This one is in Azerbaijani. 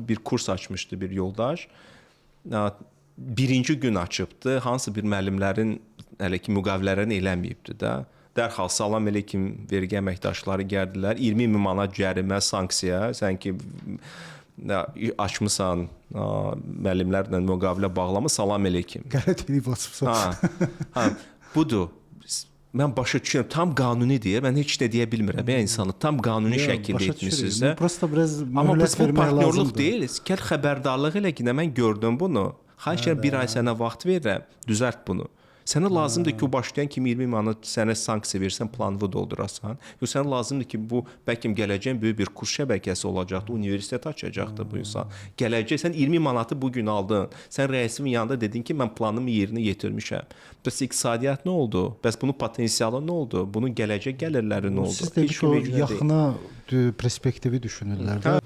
Bir kurs açmışdı bir yoldaş. Birinci gün açıbdı. Hansı bir müəllimlərin hələ ki müqavilələrini eləməyibdi də. Dərhal salam əleykum vergi əməkdaşları gəldilər. 20.000 manat cərimə, sanksiya. Sən ki açmısan, müəllimlərlə müqavilə bağlamı, salam əleykum. Qələt edib açıbsan. Budur. Mən başa düşürəm, tam qanunidir. Mən heç nə deyə bilmirəm. İnsanı tam qanuni şəkildə etmişsiniz də. Amma bu partnyorluq deyil. Gəl xəbərdarlıq elə ki, mən gördüm bunu. Xahiş edirəm, bir ay sənə vaxt verirəm, düzəlt bunu. Sənə lazımdır ki, o başlayan kimi 20 manat sənə sanksiya versən, planını doldurasan. Yox, sənə lazımdır ki, bu bəlkə gələcəyin böyük bir kurs şəbəkəsi olacaqdı, universitet açacaqdı bu insan. Gələcək, sən 20 manatı bugün aldın. Sən rəisimin yanında dedin ki, mən planımı yerinə yetirmişəm. Bəs iqtisadiyyat nə oldu? Bəs bunun potensialı nə oldu? Bunun gələcək gəlirləri nə oldu? Siz dedik ki, o yaxına perspektivi düşünürlər də.